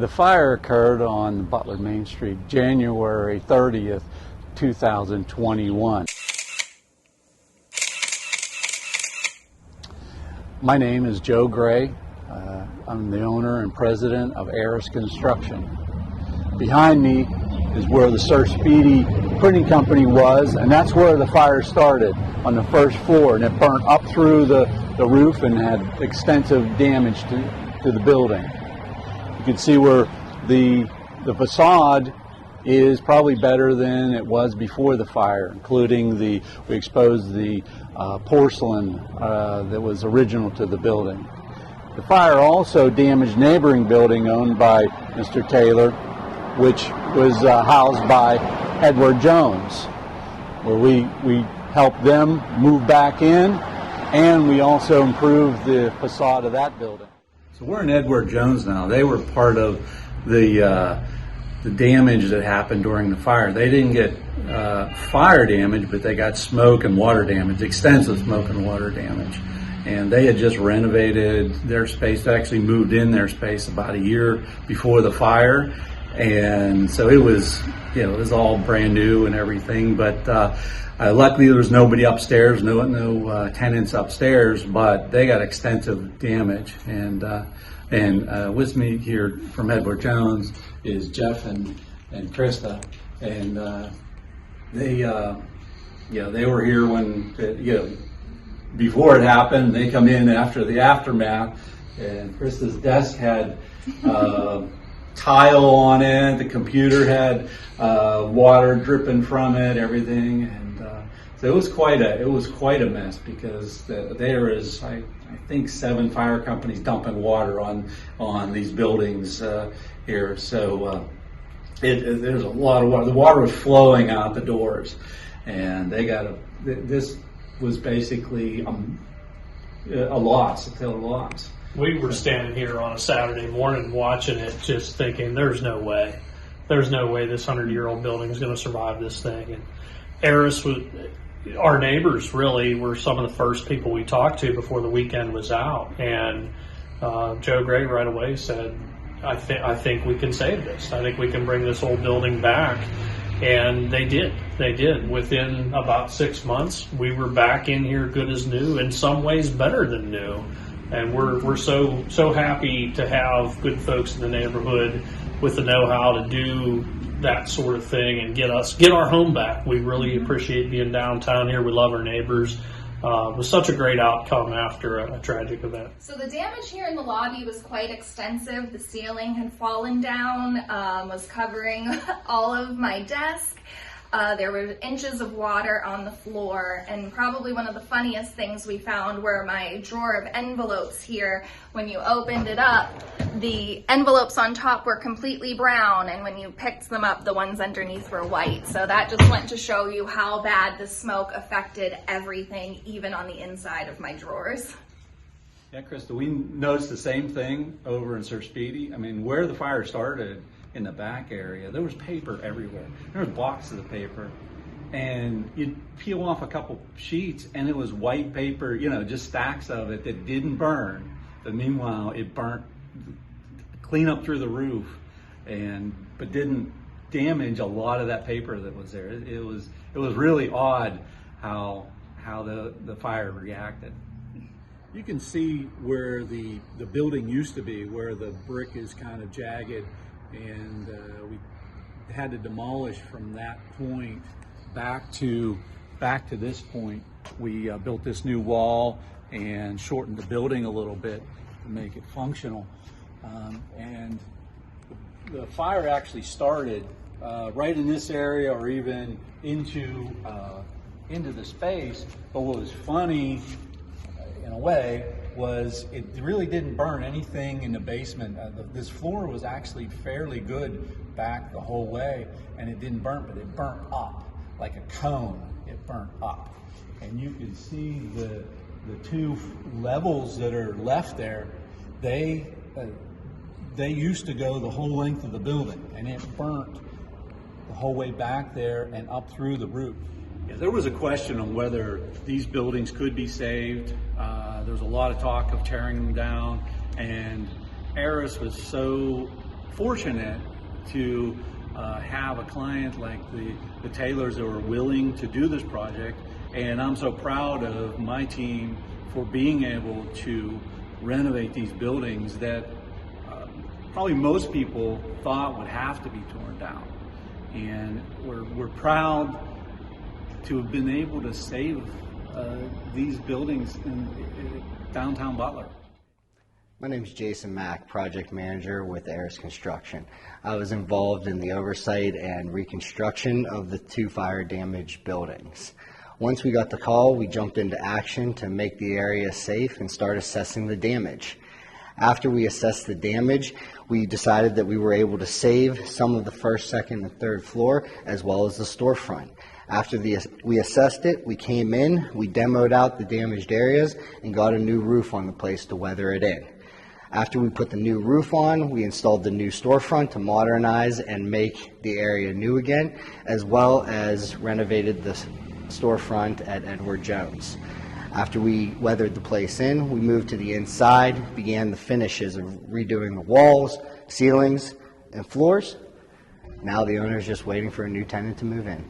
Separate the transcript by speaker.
Speaker 1: The fire occurred on Butler Main Street, January 30th, 2021. My name is Joe Gray. I'm the owner and president of Arris Construction. Behind me is where the Sir Speedy printing company was, and that's where the fire started, on the first floor, and it burnt up through the roof and had extensive damage to the building. You can see where the facade is probably better than it was before the fire, including we exposed the porcelain that was original to the building. The fire also damaged neighboring building owned by Mr. Taylor, which was housed by Edward Jones, where we helped them move back in, and we also improved the facade of that building. So we're in Edward Jones now. They were part of the damage that happened during the fire. They didn't get fire damage, but they got smoke and water damage, extensive smoke and water damage. And they had just renovated their space, actually moved in their space about a year before the fire. And so it was, it was all brand new and everything. But luckily there was nobody upstairs, no tenants upstairs, but they got extensive damage. And with me here from Edward Jones is Jeff and Krista, and they were here when before it happened. They come in after the aftermath, and Krista's desk had tile on it. The computer had water dripping from it, everything, and so it was quite a mess, because there is I think 7 fire companies dumping water on these buildings here. So there's a lot of water. The water was flowing out the doors, and this was basically a loss, a total loss.
Speaker 2: We were standing here on a Saturday morning watching it, just thinking, there's no way this 100-year-old building is going to survive this thing. And Arris was, our neighbors really were some of the first people we talked to before the weekend was out. And Joe Gray right away said, I think we can save this. I think we can bring this old building back. And they did. Within about 6 months, we were back in here good as new, in some ways better than new. And we're so happy to have good folks in the neighborhood with the know-how to do that sort of thing and get our home back. We really appreciate being downtown here. We love our neighbors. It was such a great outcome after a tragic event.
Speaker 3: So the damage here in the lobby was quite extensive. The ceiling had fallen down, was covering all of my desk. There were inches of water on the floor, and probably one of the funniest things we found were my drawer of envelopes here. When you opened it up, the envelopes on top were completely brown, and when you picked them up, the ones underneath were white. So that just went to show you how bad the smoke affected everything, even on the inside of my drawers.
Speaker 1: Yeah, Krista, we noticed the same thing over in Sir Speedy. I mean, where the fire started, in the back area, there was paper everywhere. There was boxes of paper, and you'd peel off a couple sheets and it was white paper, just stacks of it that didn't burn. But meanwhile, it burnt clean up through the roof, but didn't damage a lot of that paper that was there. It was really odd how the fire reacted. You can see where the building used to be, where the brick is kind of jagged, and we had to demolish from that point back to this point. We built this new wall and shortened the building a little bit to make it functional. And the fire actually started right in this area, or even into the space. But what was funny, in a way, was it really didn't burn anything in the basement. This floor was actually fairly good back the whole way, and it didn't burn, but it burnt up like a cone. It burnt up, and you can see the 2 levels that are left there. They used to go the whole length of the building, and it burnt the whole way back there and up through the roof. Yeah, there was a question on whether these buildings could be saved. There was a lot of talk of tearing them down, and Arris was so fortunate to have a client like the Taylors that were willing to do this project, and I'm so proud of my team for being able to renovate these buildings that probably most people thought would have to be torn down. And we're proud to have been able to save these buildings in downtown Butler.
Speaker 4: My name is Jason Mack, project manager with Arris Construction. I was involved in the oversight and reconstruction of the 2 fire damaged buildings. Once we got the call, we jumped into action to make the area safe and start assessing the damage. After we assessed the damage, we decided that we were able to save some of the first, second, and third floor, as well as the storefront. After we assessed it, we came in, we demoed out the damaged areas, and got a new roof on the place to weather it in. After we put the new roof on, we installed the new storefront to modernize and make the area new again, as well as renovated the storefront at Edward Jones. After we weathered the place in, we moved to the inside, began the finishes of redoing the walls, ceilings, and floors. Now the owner is just waiting for a new tenant to move in.